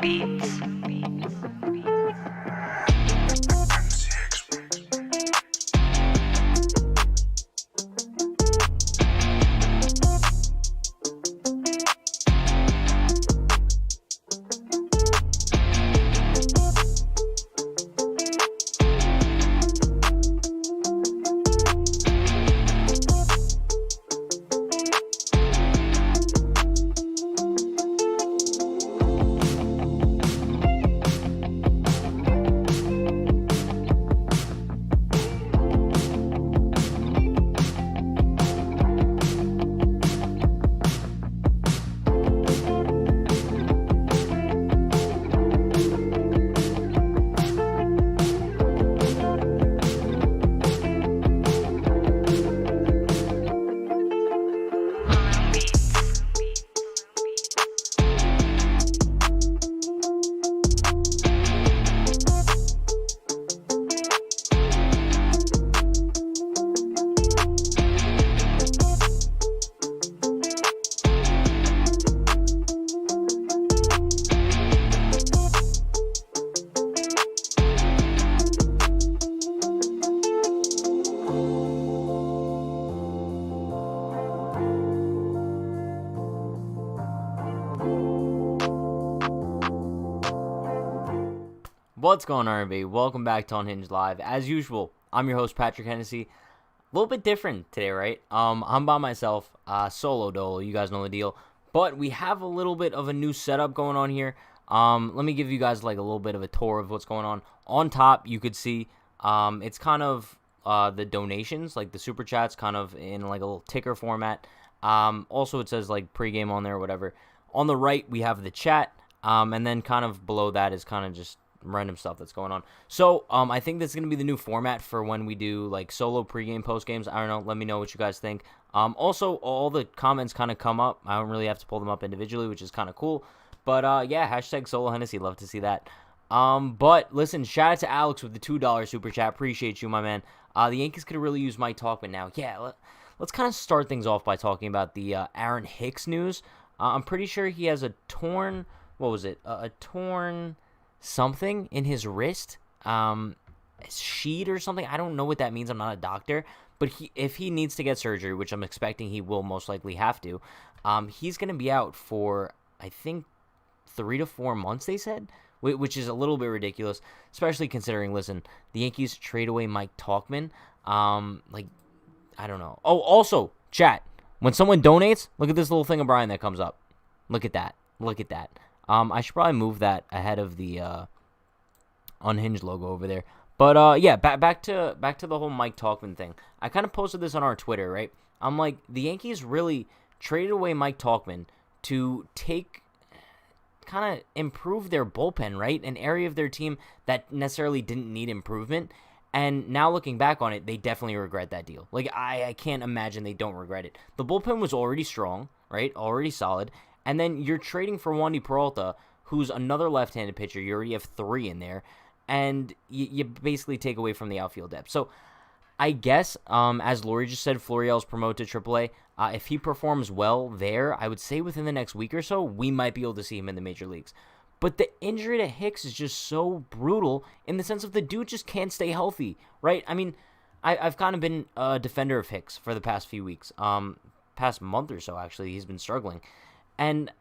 Beats. What's going on, everybody? Welcome back to Unhinged Live. As usual, I'm your host, Patrick Hennessy. A little bit different today, right? I'm by myself, solo dolo. You guys know the deal. But we have a little bit of a new setup going on here. Let me give you guys like a little bit of a tour of what's going on. On top, you could see it's kind of the donations, like the super chats, kind of in like a little ticker format. Also, it says like pregame on there or whatever. On the right, we have the chat, and then kind of below that is kind of just random stuff that's going on. So I think that's gonna be the new format for when we do like solo pregame, post games. I don't know. Let me know what you guys think. Also, all the comments kind of come up. I don't really have to pull them up individually, which is kind of cool. But yeah, hashtag solo Hennessy. Love to see that. But listen, shout out to Alex with the $2 super chat. Appreciate you, my man. The Yankees could really use Mike Talkman now. Yeah, let's kind of start things off by talking about the Aaron Hicks news. I'm pretty sure he has a torn. What was it? A torn something in his wrist, sheet or something. I don't know what that means. I'm not a doctor, but if he needs to get surgery, which I'm expecting he will most likely have to, he's going to be out for, I think, 3 to 4 months, they said, which is a little bit ridiculous, especially considering, listen, the Yankees trade away Mike Talkman. Like, I don't know. Oh, also, chat, when someone donates, look at this little thing of Brian that comes up. Look at that. Look at that. I should probably move that ahead of the Unhinged logo over there. But yeah, back to the whole Mike Talkman thing. I kind of posted this on our Twitter, right? I'm like, the Yankees really traded away Mike Talkman to kind of improve their bullpen, right? An area of their team that necessarily didn't need improvement. And now looking back on it, they definitely regret that deal. Like, I can't imagine they don't regret it. The bullpen was already strong, right? Already solid. And then you're trading for Wandy Peralta, who's another left-handed pitcher. You already have 3 in there. And you basically take away from the outfield depth. So I guess, as Lori just said, Florial's promoted to AAA. If he performs well there, I would say within the next week or so, we might be able to see him in the major leagues. But the injury to Hicks is just so brutal in the sense of the dude just can't stay healthy, right? I mean, I've kind of been a defender of Hicks for the past few weeks. Past month or so, actually, he's been struggling. And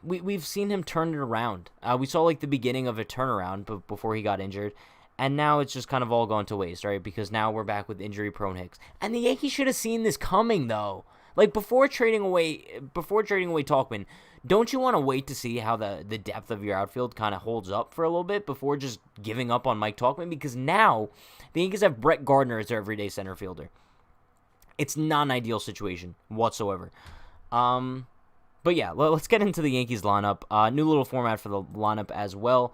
we've seen him turn it around. We saw like the beginning of a turnaround before he got injured. And now it's just kind of all gone to waste, right? Because now we're back with injury-prone Hicks. And the Yankees should have seen this coming, though. Like, before trading away Talkman, don't you want to wait to see how the depth of your outfield kind of holds up for a little bit before just giving up on Mike Talkman? Because now the Yankees have Brett Gardner as their everyday center fielder. It's not an ideal situation whatsoever. But yeah, let's get into the Yankees lineup. New little format for the lineup as well.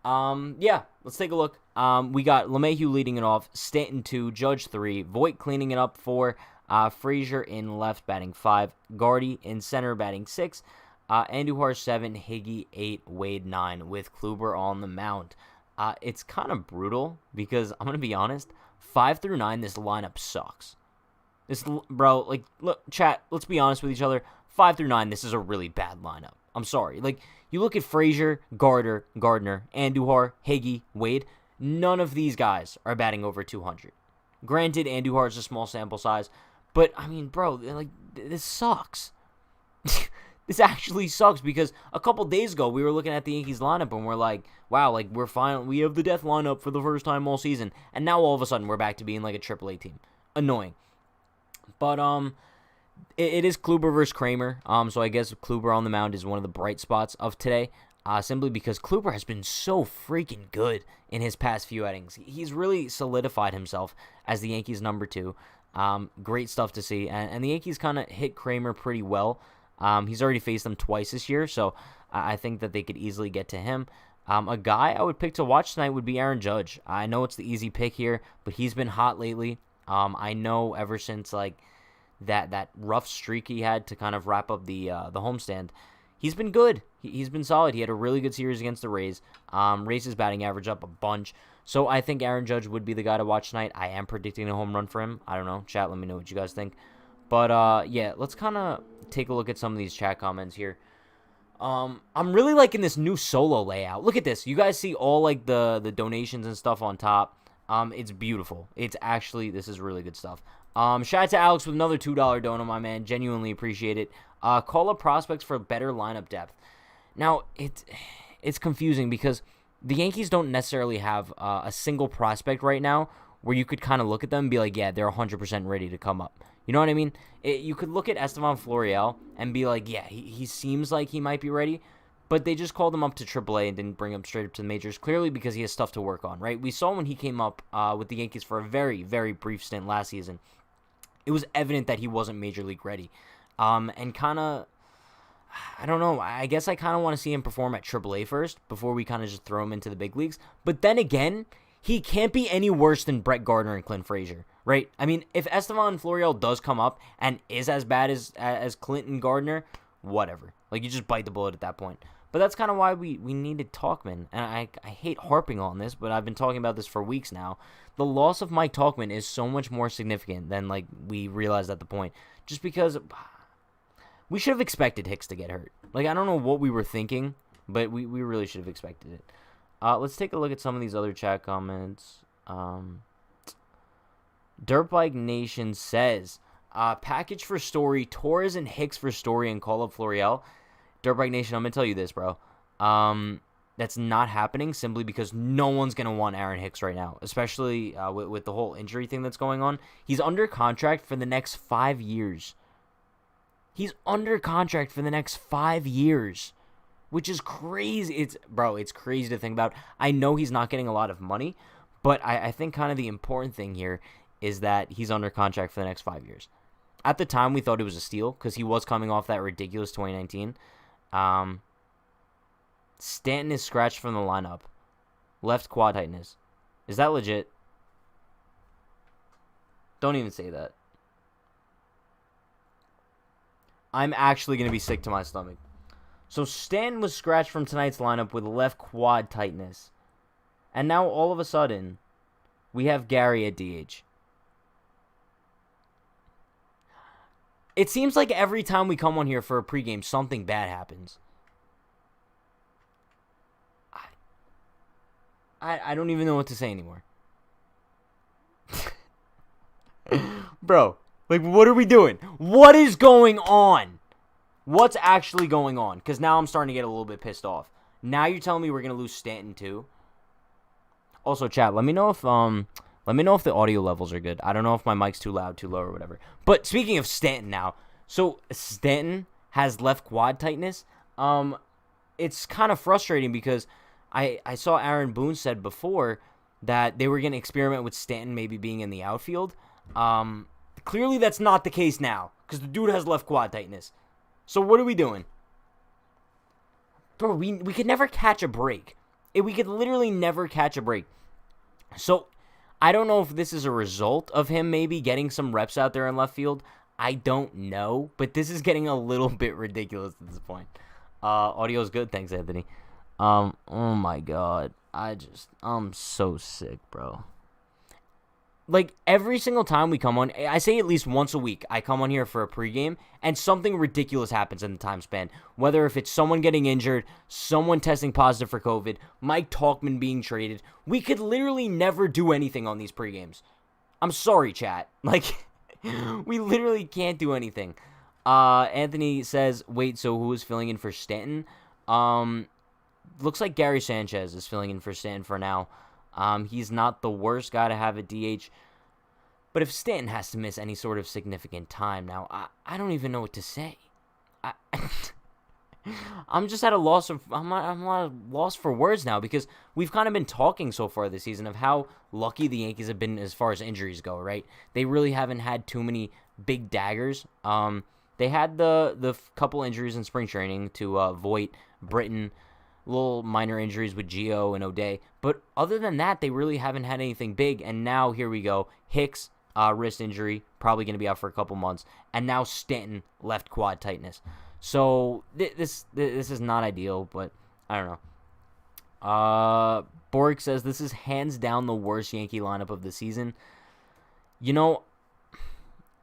Yeah, let's take a look. We got LeMahieu leading it off, Stanton 2, Judge 3, Voit cleaning it up 4, Frazier in left batting 5, Gardy in center batting 6, Andujar 7, Higgy 8, Wade 9 with Kluber on the mound. It's kind of brutal because I'm going to be honest, 5 through 9, this lineup sucks. Bro, like, look, chat, let's be honest with each other. 5 through 9, this is a really bad lineup. I'm sorry. Like, You look at Frazier, Gardner, Andujar, Higgy, Wade. None of these guys are batting over 200. Granted, Andujar is a small sample size, but I mean, bro, like this sucks. This actually sucks because a couple days ago we were looking at the Yankees lineup and we're like, wow, like we have the death lineup for the first time all season, and now all of a sudden we're back to being like a AAA team. Annoying. But it is Kluber versus Kramer. So I guess Kluber on the mound is one of the bright spots of today. Simply because Kluber has been so freaking good in his past few outings. He's really solidified himself as the Yankees' number 2. Great stuff to see. And the Yankees kind of hit Kramer pretty well. He's already faced them twice this year, so I think that they could easily get to him. A guy I would pick to watch tonight would be Aaron Judge. I know it's the easy pick here, but he's been hot lately. I know ever since like that rough streak he had to kind of wrap up the homestand, he's been good. He's been solid. He had a really good series against the Rays. Raised his batting average up a bunch. So I think Aaron Judge would be the guy to watch tonight. I am predicting a home run for him. I don't know. Chat, let me know what you guys think. But yeah, let's kind of take a look at some of these chat comments here. I'm really liking this new solo layout. Look at this. You guys see all like the donations and stuff on top. It's beautiful. It's actually, this is really good stuff. Shout out to Alex with another $2 donor, my man. Genuinely appreciate it. Call up prospects for better lineup depth. Now, it's confusing because the Yankees don't necessarily have a single prospect right now where you could kind of look at them and be like, yeah, they're 100% ready to come up. You know what I mean? You could look at Estevan Florial and be like, yeah, he seems like he might be ready, but they just called him up to AAA and didn't bring him straight up to the majors, clearly because he has stuff to work on, right? We saw when he came up with the Yankees for a very, very brief stint last season, it was evident that he wasn't major league ready. And kind of, I don't know, I guess I kind of want to see him perform at AAA first before we kind of just throw him into the big leagues. But then again, he can't be any worse than Brett Gardner and Clint Frazier, right? I mean, if Estevan Florial does come up and is as bad as Clint and Gardner, whatever. Like, you just bite the bullet at that point. But that's kind of why we needed Tauchman. And I hate harping on this, but I've been talking about this for weeks now. The loss of Mike Tauchman is so much more significant than, like, we realized at the point. Just because we should have expected Hicks to get hurt. Like, I don't know what we were thinking, but we really should have expected it. Let's take a look at some of these other chat comments. Dirtbike Nation says, package for Story, Torres and Hicks for Story, and call up Florial. Dirtbike Nation, I'm going to tell you this, bro. That's not happening simply because no one's going to want Aaron Hicks right now, especially with the whole injury thing that's going on. He's under contract for the next 5 years. He's under contract for the next 5 years, which is crazy. It's crazy to think about. I know he's not getting a lot of money, but I think kind of the important thing here is that he's under contract for the next 5 years. At the time, we thought it was a steal because he was coming off that ridiculous 2019. Stanton is scratched from the lineup. Left quad tightness. Is that legit? Don't even say that. I'm actually going to be sick to my stomach. So Stanton was scratched from tonight's lineup with left quad tightness. And now all of a sudden, we have Gary at DH. It seems like every time we come on here for a pregame, something bad happens. I don't even know what to say anymore. Bro, like, what are we doing? What is going on? What's actually going on? Because now I'm starting to get a little bit pissed off. Now you're telling me we're going to lose Stanton too? Also, chat, let me know if the audio levels are good. I don't know if my mic's too loud, too low, or whatever. But speaking of Stanton now, so Stanton has left quad tightness. It's kind of frustrating because I saw Aaron Boone said before that they were going to experiment with Stanton maybe being in the outfield. Clearly that's not the case now because the dude has left quad tightness. So what are we doing? Bro, we could never catch a break. We could literally never catch a break. So I don't know if this is a result of him maybe getting some reps out there in left field. I don't know, but this is getting a little bit ridiculous at this point. Audio's good. Thanks, Anthony. Oh my God. I'm so sick, bro. like, every single time we come on, I say at least once a week, I come on here for a pregame, and something ridiculous happens in the time span. Whether if it's someone getting injured, someone testing positive for COVID, Mike Talkman being traded, we could literally never do anything on these pregames. I'm sorry, chat. Like, we literally can't do anything. Anthony says, wait, so who is filling in for Stanton? Looks like Gary Sanchez is filling in for Stanton for now. He's not the worst guy to have at DH. But if Stanton has to miss any sort of significant time now, I don't even know what to say. I'm just at a loss of I'm at a loss for words now, because we've kind of been talking so far this season of how lucky the Yankees have been as far as injuries go, right? They really haven't had too many big daggers. They had the couple injuries in spring training to Voit, Britton, little minor injuries with Gio and O'Day. But other than that, they really haven't had anything big. And now here we go. Hicks, wrist injury, probably going to be out for a couple months. And now Stanton, left quad tightness. So this is not ideal, but I don't know. Borg says this is hands down the worst Yankee lineup of the season. You know,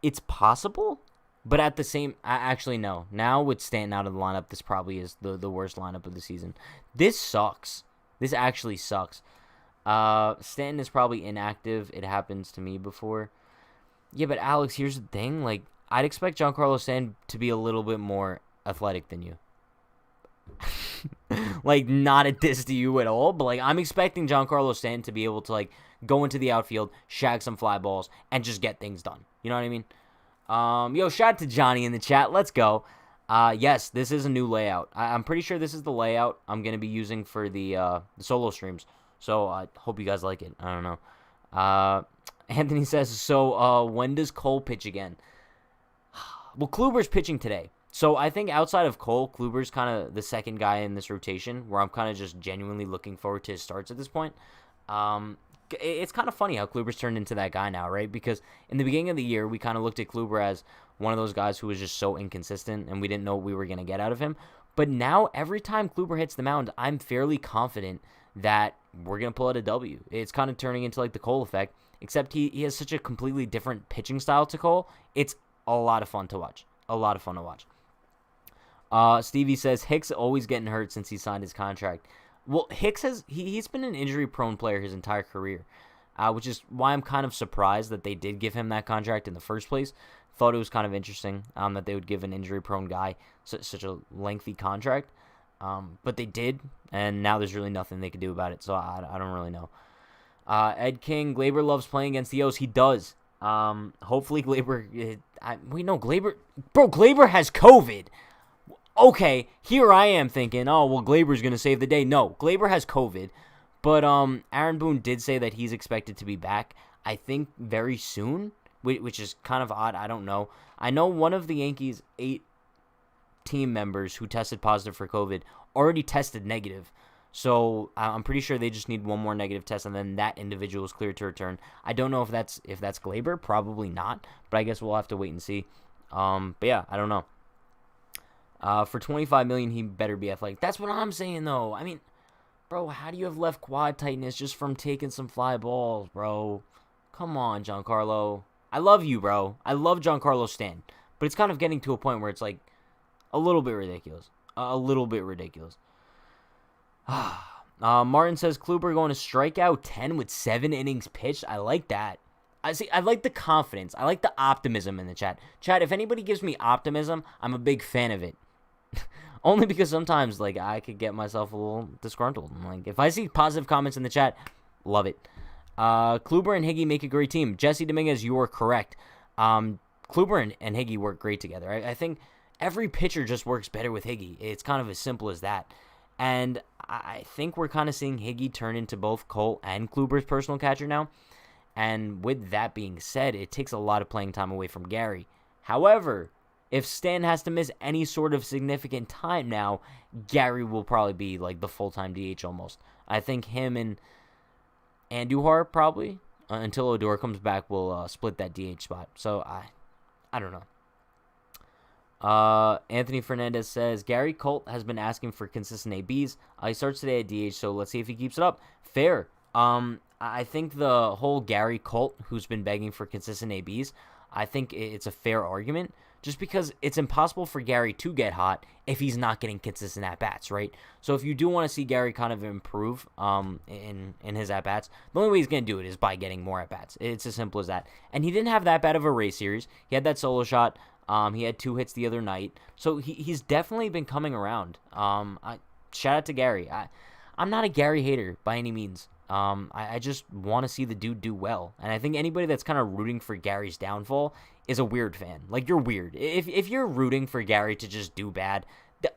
it's possible, but at the same, actually no. Now with Stanton out of the lineup, this probably is the worst lineup of the season. This sucks. This actually sucks. Stanton is probably inactive. It happens to me before. Yeah, but Alex, here's the thing. Like, I'd expect Giancarlo Stanton to be a little bit more athletic than you. Like, not a diss to you at all, but like, I'm expecting Giancarlo Stanton to be able to like go into the outfield, shag some fly balls, and just get things done. You know what I mean? Yo, shout out to Johnny in the chat. Let's go. Yes, this is a new layout. I'm pretty sure this is the layout I'm gonna be using for the solo streams. So I hope you guys like it. I don't know. Anthony says, so when does Cole pitch again? Well, Kluber's pitching today. So I think outside of Cole, Kluber's kind of the second guy in this rotation where I'm kind of just genuinely looking forward to his starts at this point. It's kind of funny how Kluber's turned into that guy now, right? Because in the beginning of the year, we kind of looked at Kluber as one of those guys who was just so inconsistent and we didn't know what we were going to get out of him. But now every time Kluber hits the mound, I'm fairly confident that we're going to pull out a W. It's kind of turning into like the Cole effect, except he has such a completely different pitching style to Cole. It's a lot of fun to watch. Stevie says, Hicks always getting hurt since he signed his contract. Well, Hicks he's been an injury-prone player his entire career, which is why I'm kind of surprised that they did give him that contract in the first place. Thought it was kind of interesting that they would give an injury-prone guy such a lengthy contract. But they did, and now there's really nothing they could do about it, so I don't really know. Ed King, Gleyber loves playing against the O's. He does. Hopefully Gleyber... we know Gleyber... Bro, Gleyber has COVID. Okay, here I am thinking, oh, well, Gleyber's going to save the day. No, Gleyber has COVID, but Aaron Boone did say that he's expected to be back, I think, very soon, which is kind of odd. I don't know. I know one of the Yankees' 8 team members who tested positive for COVID already tested negative, so I'm pretty sure they just need one more negative test, and then that individual is cleared to return. I don't know if that's Gleyber, probably not, but I guess we'll have to wait and see. But yeah, I don't know. For $25 million, he better be athletic. That's what I'm saying, though. I mean, bro, how do you have left quad tightness just from taking some fly balls, bro? Come on, Giancarlo. I love you, bro. I love Giancarlo Stanton, but it's kind of getting to a point where it's like a little bit ridiculous. Martin says, Kluber going to strike out 10 with 7 innings pitched. I like that. I like the confidence. I like the optimism in the chat. Chat, if anybody gives me optimism, I'm a big fan of it. Only because sometimes, like, I could get myself a little disgruntled. Like, if I see positive comments in the chat, love it. Kluber and Higgy make a great team. Jesse Dominguez, you are correct. Kluber and Higgy work great together. I think every pitcher just works better with Higgy. It's kind of as simple as that. And I think we're kind of seeing Higgy turn into both Cole and Kluber's personal catcher now. And with that being said, it takes a lot of playing time away from Gary. However, if Stan has to miss any sort of significant time now, Gary will probably be like the full-time DH almost. I think him and Andujar probably, until Odor comes back, will split that DH spot. So, I don't know. Anthony Fernandez says, Gary Colt has been asking for consistent ABs. He starts today at DH, so let's see if he keeps it up. Fair. I think the whole Gary cult, who's been begging for consistent ABs, I think it's a fair argument. Just because it's impossible for Gary to get hot if he's not getting consistent at bats, right? So if you do want to see Gary kind of improve in his at bats, the only way he's gonna do it is by getting more at bats. It's as simple as that. And he didn't have that bad of a race series. He had that solo shot. He had 2 hits the other night, so he's definitely been coming around. Shout out to Gary. I'm not a Gary hater by any means. I just want to see the dude do well, and I think anybody that's kind of rooting for Gary's downfall is a weird fan. Like, you're weird. If you're rooting for Gary to just do bad,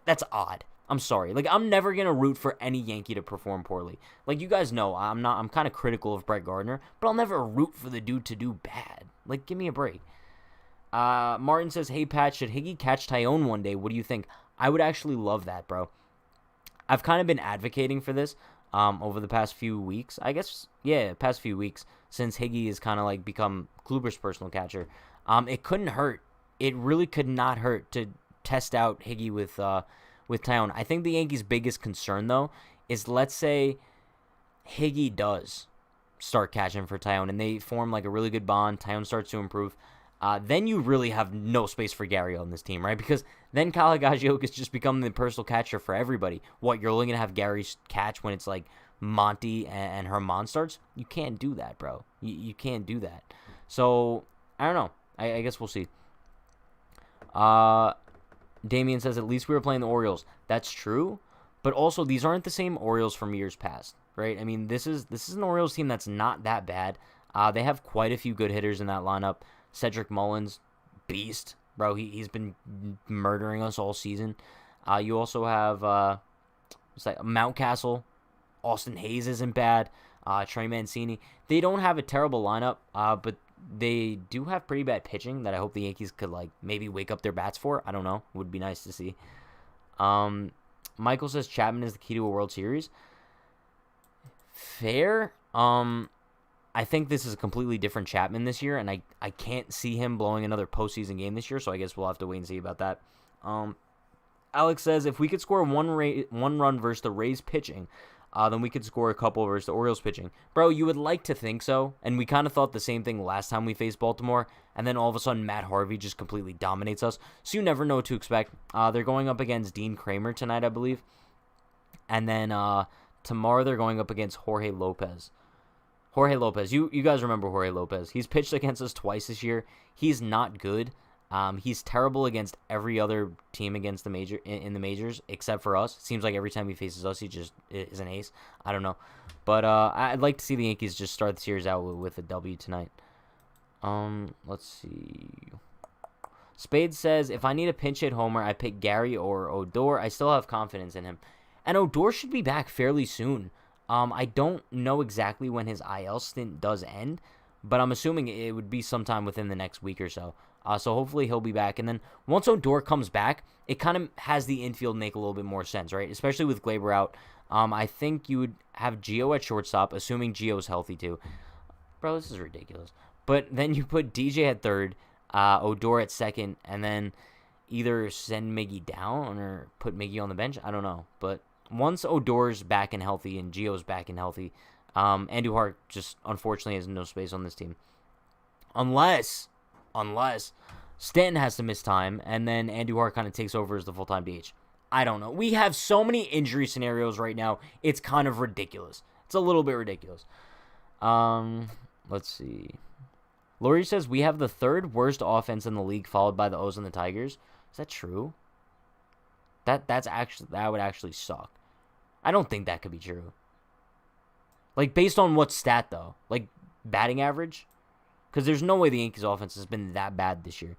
that's odd. I'm sorry. Like, I'm never gonna root for any Yankee to perform poorly. Like, you guys know, I'm kind of critical of Brett Gardner, but I'll never root for the dude to do bad. Like, give me a break. Martin says, hey, Pat, should Higgy catch Tyone one day? What do you think? I would actually love that, bro. I've kind of been advocating for this over the past few weeks. I guess, yeah, past few weeks, since Higgy has kind of, like, become Kluber's personal catcher. It couldn't hurt. It really could not hurt to test out Higgy with Tyone. I think the Yankees' biggest concern, though, is let's say Higgy does start catching for Tyone, and they form, like, a really good bond. Tyone starts to improve. Then you really have no space for Gary on this team, right? Because then Kyle Higashioka's just become the personal catcher for everybody. What, you're only going to have Gary catch when it's like Monty and Herman starts? You can't do that, bro. You can't do that. So, I don't know. I guess we'll see. Damian says, at least we were playing the Orioles. That's true, but also these aren't the same Orioles from years past, right? I mean, this is an Orioles team that's not that bad. They have quite a few good hitters in that lineup. Cedric Mullins, beast, bro. He's been murdering us all season. You also have Mountcastle. Austin Hayes isn't bad. Trey Mancini. They don't have a terrible lineup, but they do have pretty bad pitching that I hope the Yankees could, like, maybe wake up their bats for. I don't know. Would be nice to see. Michael says Chapman is the key to a World Series. Fair. I think this is a completely different Chapman this year, and I can't see him blowing another postseason game this year, so I guess we'll have to wait and see about that. Alex says, if we could score one run versus the Rays pitching, then we could score a couple versus the Orioles pitching. Bro, you would like to think so, and we kind of thought the same thing last time we faced Baltimore, and then all of a sudden Matt Harvey just completely dominates us, so you never know what to expect. They're going up against Dean Kramer tonight, I believe, and then tomorrow they're going up against Jorge Lopez. Jorge Lopez, you guys remember Jorge Lopez. He's pitched against us twice this year. He's not good. He's terrible against every other team against in the majors except for us. It seems like every time he faces us, he just is an ace. I don't know. But I'd like to see the Yankees just start the series out with a W tonight. Let's see. Spade says, if I need a pinch hit homer, I pick Gary or Odor. I still have confidence in him. And Odor should be back fairly soon. I don't know exactly when his IL stint does end, but I'm assuming it would be sometime within the next week or so. So hopefully he'll be back. And then once Odor comes back, it kind of has the infield make a little bit more sense, right? Especially with Glaber out. I think you would have Gio at shortstop, assuming Gio's healthy too. Bro, this is ridiculous. But then you put DJ at third, Odor at second, and then either send Miggy down or put Miggy on the bench. I don't know, but once Odor's back and healthy and Gio's back and healthy, Andujar just unfortunately has no space on this team. Unless Stanton has to miss time and then Andujar kind of takes over as the full-time DH. I don't know. We have so many injury scenarios right now. It's kind of ridiculous. It's a little bit ridiculous. Let's see. Laurie says we have the third worst offense in the league, followed by the O's and the Tigers. Is that true? That would actually suck. I don't think that could be true. Like, based on what stat, though? Like, batting average? Because there's no way the Yankees' offense has been that bad this year.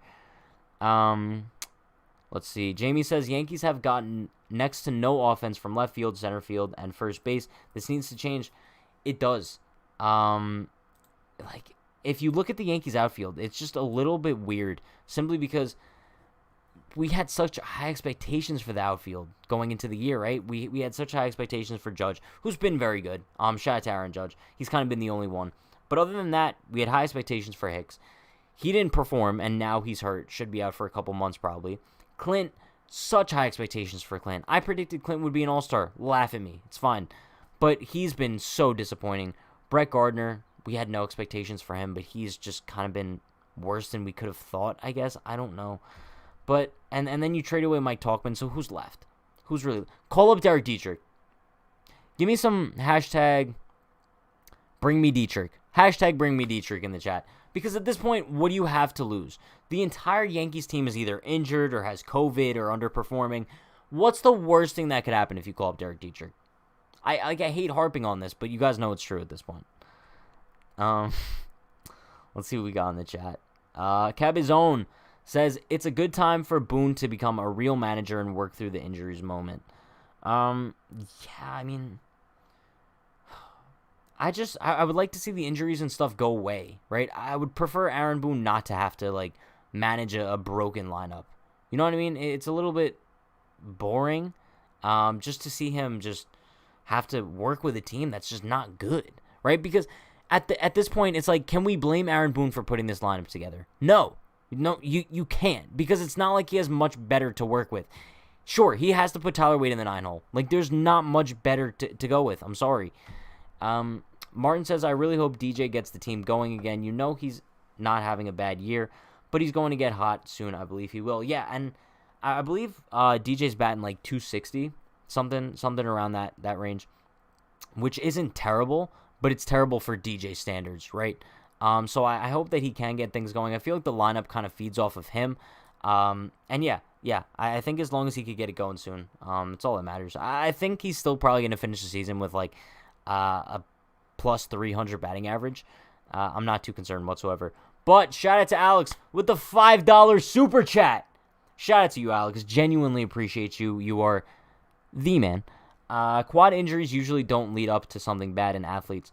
Let's see. Jamie says, Yankees have gotten next to no offense from left field, center field, and first base. This needs to change. It does. Like, if you look at the Yankees' outfield, it's just a little bit weird. Simply because we had such high expectations for the outfield going into the year, right? We had such high expectations for Judge, who's been very good. Shout out to Aaron Judge. He's kind of been the only one. But other than that, we had high expectations for Hicks. He didn't perform, and now he's hurt. Should be out for a couple months probably. Clint, such high expectations for Clint. I predicted Clint would be an all-star. Laugh at me. It's fine. But he's been so disappointing. Brett Gardner, we had no expectations for him, but he's just kind of been worse than we could have thought, I guess. I don't know. But, and then you trade away Mike Talkman, so who's left? Who's really... Call up Derek Dietrich. Give me some hashtag bring me Dietrich. Hashtag bring me Dietrich in the chat. Because at this point, what do you have to lose? The entire Yankees team is either injured or has COVID or underperforming. What's the worst thing that could happen if you call up Derek Dietrich? I hate harping on this, but you guys know it's true at this point. Let's see what we got in the chat. Cabizone says, it's a good time for Boone to become a real manager and work through the injuries moment. Yeah, I mean... I would like to see the injuries and stuff go away, right? I would prefer Aaron Boone not to have to, like, manage a broken lineup. You know what I mean? It's a little bit boring just to see him just have to work with a team that's just not good, right? Because at this point, it's like, can we blame Aaron Boone for putting this lineup together? No, you can't, because it's not like he has much better to work with. Sure, he has to put Tyler Wade in the 9-hole. Like, there's not much better to go with. I'm sorry. Martin says, I really hope DJ gets the team going again. You know he's not having a bad year, but he's going to get hot soon. I believe he will. Yeah, and I believe DJ's batting like 260, something around that range, which isn't terrible, but it's terrible for DJ standards, right? So I hope that he can get things going. I feel like the lineup kind of feeds off of him. And yeah, I think as long as he could get it going soon, it's all that matters. I think he's still probably going to finish the season with like a plus 300 batting average. I'm not too concerned whatsoever. But shout out to Alex with the $5 super chat. Shout out to you, Alex. Genuinely appreciate you. You are the man. Quad injuries usually don't lead up to something bad in athletes.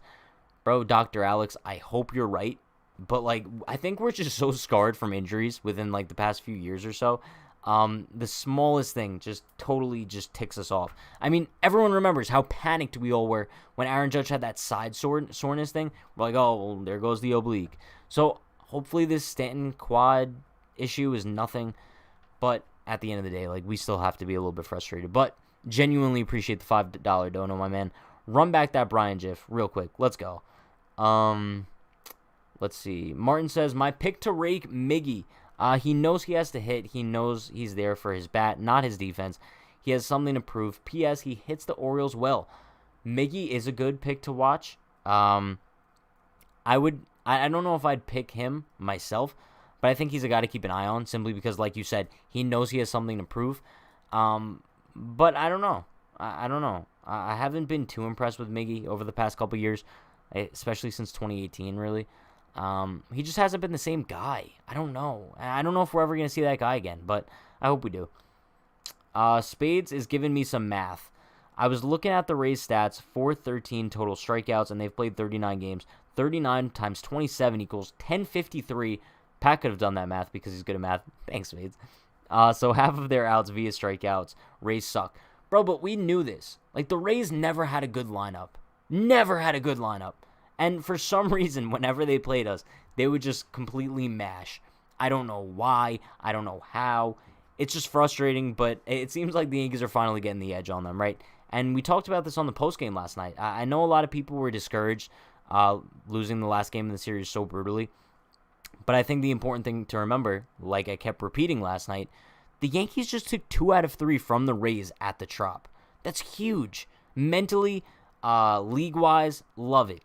Bro, Dr. Alex, I hope you're right. But, like, I think we're just so scarred from injuries within, like, the past few years or so. The smallest thing just totally just ticks us off. I mean, everyone remembers how panicked we all were when Aaron Judge had that side soreness thing. We're like, oh, well, there goes the oblique. So, hopefully this Stanton quad issue is nothing. But at the end of the day, like, we still have to be a little bit frustrated. But genuinely appreciate the $5 dono, my man. Run back that Brian GIF real quick. Let's go. Let's see. Martin says, my pick to rake Miggy. He knows he has to hit. He knows he's there for his bat, not his defense. He has something to prove. P.S. He hits the Orioles well. Miggy is a good pick to watch. I don't know if I'd pick him myself, but I think he's a guy to keep an eye on simply because, like you said, he knows he has something to prove. But I don't know. I don't know. I haven't been too impressed with Miggy over the past couple years, especially since 2018, really. He just hasn't been the same guy. I don't know. I don't know if we're ever going to see that guy again, but I hope we do. Spades is giving me some math. I was looking at the Rays stats, 413 total strikeouts, and they've played 39 games. 39 times 27 equals 1053. Pat could have done that math because he's good at math. Thanks, Spades. So half of their outs via strikeouts. Rays suck. Bro, but we knew this. Like, the Rays never had a good lineup. Never had a good lineup. And for some reason, whenever they played us, they would just completely mash. I don't know why. I don't know how. It's just frustrating, but it seems like the Yankees are finally getting the edge on them, right? And we talked about this on the postgame last night. I know a lot of people were discouraged losing the last game of the series so brutally. But I think the important thing to remember, like I kept repeating last night, the Yankees just took 2 out of 3 from the Rays at the Trop. That's huge. Mentally, league-wise, love it.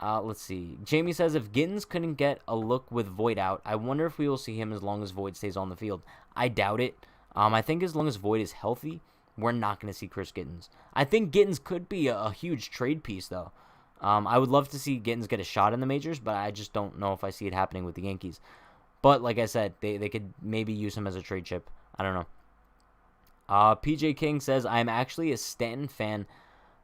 Let's see. Jamie says, if Gittins couldn't get a look with Voit out, I wonder if we will see him as long as Voit stays on the field. I doubt it. I think as long as Voit is healthy, we're not going to see Chris Gittins. I think Gittins could be a huge trade piece, though. I would love to see Gittins get a shot in the majors, but I just don't know if I see it happening with the Yankees. But like I said, they could maybe use him as a trade chip. I don't know. PJ King says, I'm actually a Stanton fan,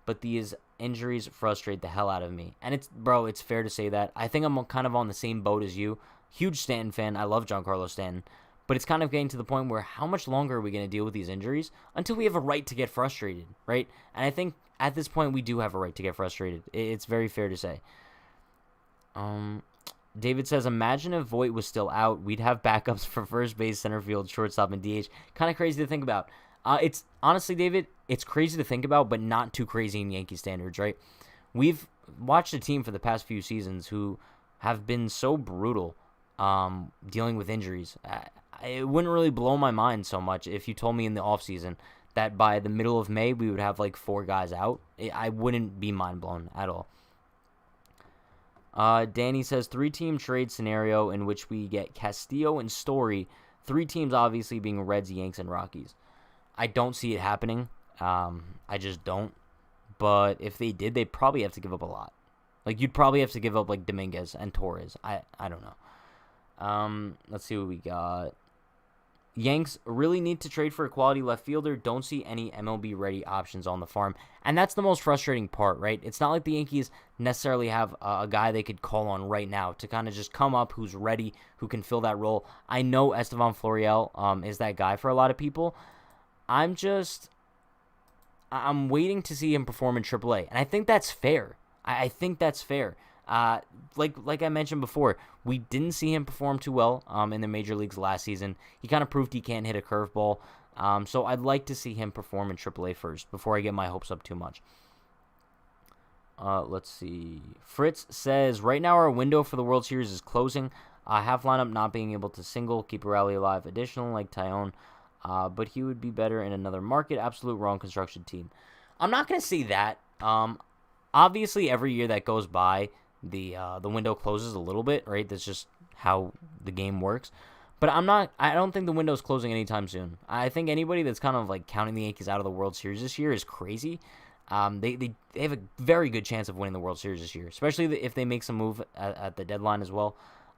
but these injuries frustrate the hell out of me. And it's fair to say that. I think I'm kind of on the same boat as you. Huge Stanton fan. I love Giancarlo Stanton. But it's kind of getting to the point where how much longer are we going to deal with these injuries until we have a right to get frustrated, right? And I think at this point we do have a right to get frustrated. It's very fair to say. David says, imagine if Voit was still out. We'd have backups for first base, center field, shortstop, and DH. Kind of crazy to think about. It's honestly, David, it's crazy to think about, but not too crazy in Yankee standards, right? we've watched a team for the past few seasons who have been so brutal dealing with injuries. It wouldn't really blow my mind so much if you told me in the offseason that by the middle of May we would have like 4 guys out. I wouldn't be mind blown at all. Danny says 3-team trade scenario in which we get Castillo and Story. 3 teams obviously being Reds, Yanks, and Rockies. I don't see it happening. I just don't. But if they did, they'd probably have to give up a lot. Like, you'd probably have to give up like Dominguez and Torres. I don't know. Let's see what we got. Yanks really need to trade for a quality left fielder. Don't see any MLB-ready options on the farm. And that's the most frustrating part, right? It's not like the Yankees necessarily have a guy they could call on right now to kind of just come up who's ready, who can fill that role. I know Estevan Florial is that guy for a lot of people. I'm waiting to see him perform in AAA. And I think that's fair. I think that's fair. Like I mentioned before, we didn't see him perform too well in the major leagues last season. He kind of proved he can't hit a curveball. So I'd like to see him perform in AAA first before I get my hopes up too much. Let's see. Fritz says, right now our window for the World Series is closing. Half lineup not being able to single, keep a rally alive. Additional like Tyone. But he would be better in another market. Absolute wrong construction team. I'm not going to say that. Obviously, every year that goes by, the window closes a little bit, right? That's just how the game works. But I don't think the window's closing anytime soon. I think anybody that's kind of like counting the Yankees out of the World Series this year is crazy. They have a very good chance of winning the World Series this year, especially if they make some move at the deadline as well.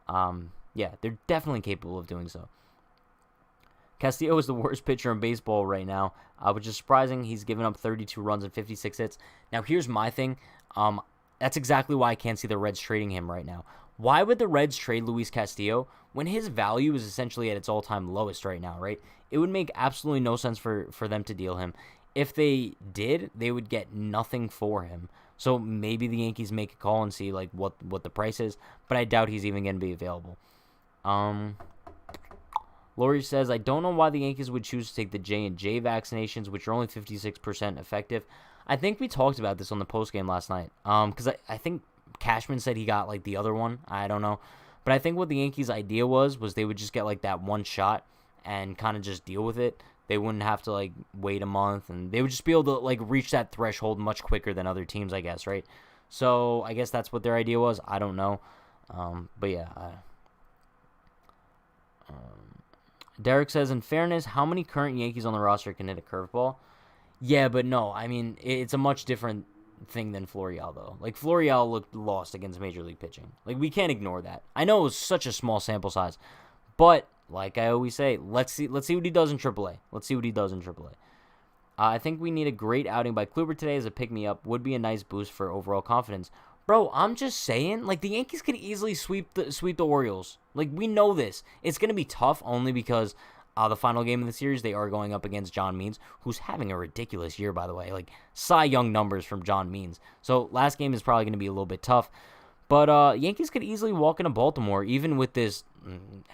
Yeah, they're definitely capable of doing so. Castillo is the worst pitcher in baseball right now, which is surprising. He's given up 32 runs and 56 hits. Now, here's my thing. That's exactly why I can't see the Reds trading him right now. Why would the Reds trade Luis Castillo when his value is essentially at its all-time lowest right now, right? It would make absolutely no sense for them to deal him. If they did, they would get nothing for him. So maybe the Yankees make a call and see like what the price is, but I doubt he's even going to be available. Lori says, I don't know why the Yankees would choose to take the J&J vaccinations, which are only 56% effective. I think we talked about this on the postgame last night. Because I think Cashman said he got like the other one. I don't know. But I think what the Yankees' idea was they would just get like that one shot and kind of just deal with it. They wouldn't have to like wait a month, and they would just be able to like reach that threshold much quicker than other teams, I guess, right? So I guess that's what their idea was. I don't know. But yeah. Derek says, in fairness, how many current Yankees on the roster can hit a curveball? Yeah, but no. I mean, it's a much different thing than Florial, though. Like, Florial looked lost against Major League pitching. Like, we can't ignore that. I know it was such a small sample size. But, like I always say, let's see what he does in AAA. Let's see what he does in AAA. I think we need a great outing by Kluber today as a pick-me-up. Would be a nice boost for overall confidence. Bro, I'm just saying, like, the Yankees could easily sweep the Orioles. Like, we know this. It's going to be tough only because the final game of the series, they are going up against John Means, who's having a ridiculous year, by the way. Like, Cy Young numbers from John Means. So, last game is probably going to be a little bit tough. But Yankees could easily walk into Baltimore, even with this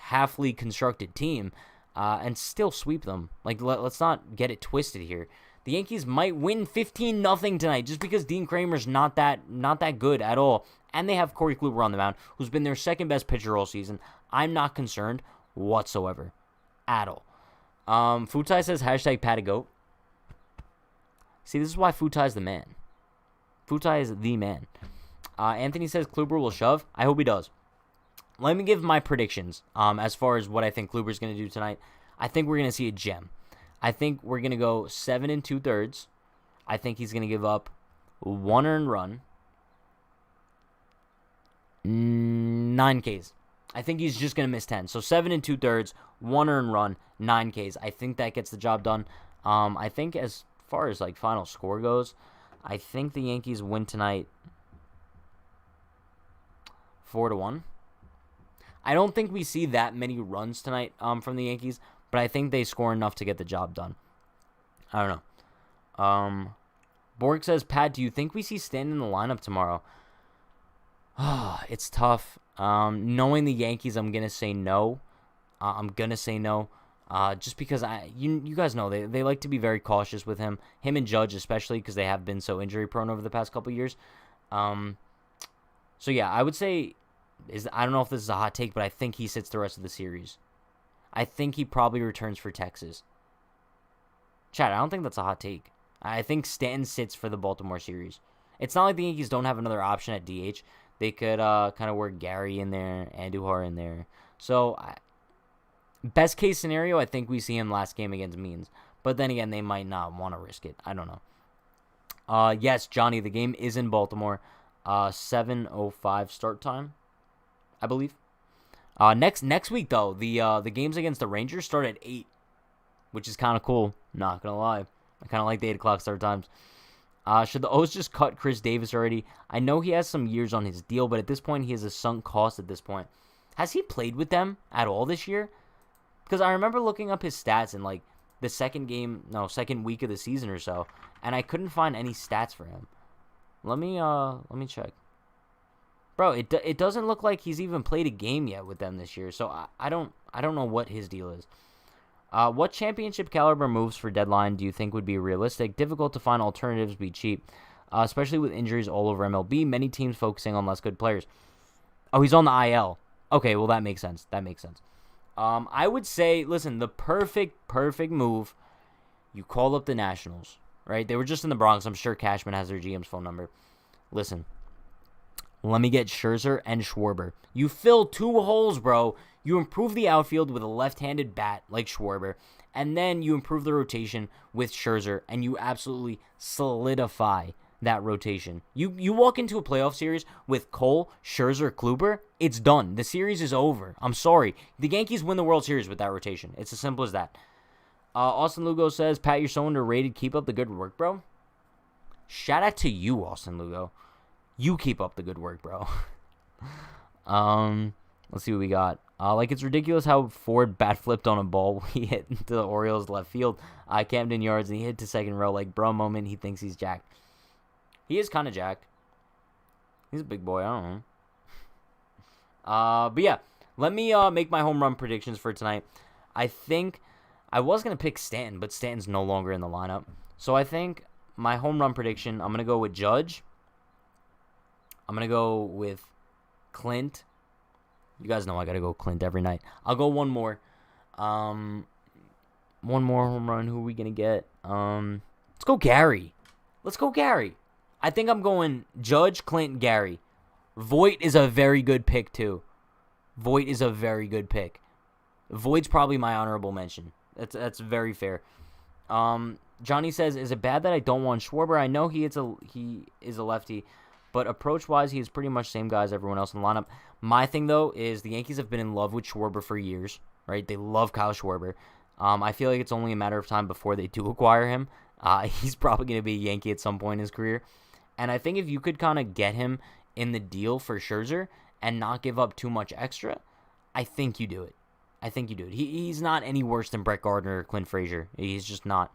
halfly constructed team, and still sweep them. Like, let's not get it twisted here. The Yankees might win 15-0 tonight just because Dean Kramer's not that good at all. And they have Corey Kluber on the mound, who's been their second-best pitcher all season. I'm not concerned whatsoever. At all. Futai says, hashtag #PattyGoat. See, this is why Futai's the man. Futai is the man. Anthony says Kluber will shove. I hope he does. Let me give my predictions as far as what I think Kluber's going to do tonight. I think we're going to see a gem. I think we're going to go 7 2/3. I think he's going to give up 1 earned run, 9 Ks. I think he's just going to miss 10. So 7 2/3, 1 earned run, 9 Ks. I think that gets the job done. I think as far as like final score goes, I think the Yankees win tonight 4-1. I don't think we see that many runs tonight from the Yankees, but I think they score enough to get the job done. I don't know. Borg says, Pat, do you think we see Stanton in the lineup tomorrow? It's tough. Knowing the Yankees, I'm going to say no. Just because you guys know they like to be very cautious with him and Judge especially because they have been so injury prone over the past couple years. So yeah, I would say I don't know if this is a hot take, but I think he sits the rest of the series. I think he probably returns for Texas. Chad, I don't think that's a hot take. I think Stanton sits for the Baltimore series. It's not like the Yankees don't have another option at DH. They could kind of work Gary in there, Andujar in there. So, best case scenario, I think we see him last game against Means. But then again, they might not want to risk it. I don't know. Yes, Johnny, the game is in Baltimore. 7:05 start time, I believe. Next week, though, the games against the Rangers start at 8, which is kind of cool. Not going to lie. I kind of like the 8 o'clock start times. Should the O's just cut Chris Davis already? I know he has some years on his deal, but at this point, he has a sunk cost at this point. Has he played with them at all this year? Because I remember looking up his stats in, like, the second week of the season or so, and I couldn't find any stats for him. Let me check. Bro, it doesn't look like he's even played a game yet with them this year, so I don't know what his deal is. What championship caliber moves for deadline do you think would be realistic? Difficult to find alternatives, be cheap, especially with injuries all over MLB. Many teams focusing on less good players. Oh, he's on the IL. Okay, well that makes sense. I would say, listen, the perfect move. You call up the Nationals, right? They were just in the Bronx. I'm sure Cashman has their GM's phone number. Listen, let me get Scherzer and Schwarber. You fill 2 holes, bro. You improve the outfield with a left-handed bat like Schwarber, and then you improve the rotation with Scherzer, and you absolutely solidify that rotation. You walk into a playoff series with Cole, Scherzer, Kluber, it's done. The series is over. I'm sorry. The Yankees win the World Series with that rotation. It's as simple as that. Austin Lugo says, Pat, you're so underrated. Keep up the good work, bro. Shout out to you, Austin Lugo. You keep up the good work, bro. Let's see what we got. It's ridiculous how Ford bat flipped on a ball he hit into the Orioles left field, Camden Yards, and he hit to second row. Like, bro, moment, he thinks he's jacked. He is kind of jacked. He's a big boy. I don't know. But yeah, let me make my home run predictions for tonight. I think I was going to pick Stanton, but Stanton's no longer in the lineup. So I think my home run prediction, I'm going to go with Judge. I'm going to go with Clint. You guys know I got to go Clint every night. I'll go one more. One more home run. Who are we going to get? Let's go Gary. I think I'm going Judge, Clint, Gary. Voit is a very good pick, too. Voit's probably my honorable mention. That's very fair. Johnny says, is it bad that I don't want Schwarber? I know he is a lefty, but approach-wise, he is pretty much the same guy as everyone else in the lineup. My thing, though, is the Yankees have been in love with Schwarber for years, right? They love Kyle Schwarber. I feel like it's only a matter of time before they do acquire him. He's probably going to be a Yankee at some point in his career. And I think if you could kind of get him in the deal for Scherzer and not give up too much extra, I think you do it. He's not any worse than Brett Gardner or Clint Frazier. He's just not.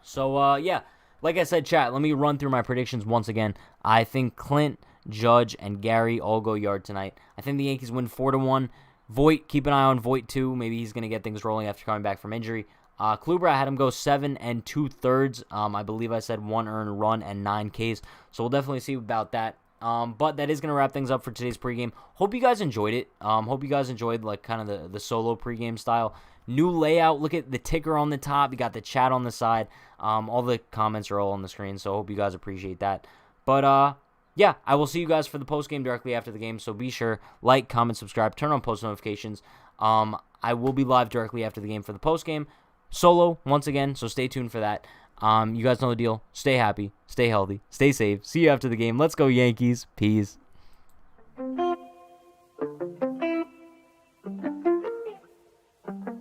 So, yeah. Like I said, chat, let me run through my predictions once again. I think Clint, Judge, and Gary all go yard tonight. I think the Yankees win 4-1. Voit, keep an eye on Voit, too. Maybe he's going to get things rolling after coming back from injury. Kluber, I had him go 7 2/3. I believe I said 1 earned run and 9 Ks. So we'll definitely see about that. But that is going to wrap things up for today's pregame. Hope you guys enjoyed it. Hope you guys enjoyed like kind of the solo pregame style. New layout. Look at the ticker on the top. You got the chat on the side. All the comments are all on the screen. So hope you guys appreciate that. But yeah, I will see you guys for the postgame directly after the game. So be sure, like, comment, subscribe, turn on post notifications. I will be live directly after the game for the postgame. Solo, once again, so stay tuned for that. You guys know the deal. Stay happy, stay healthy, stay safe. See you after the game. Let's go, Yankees. Peace.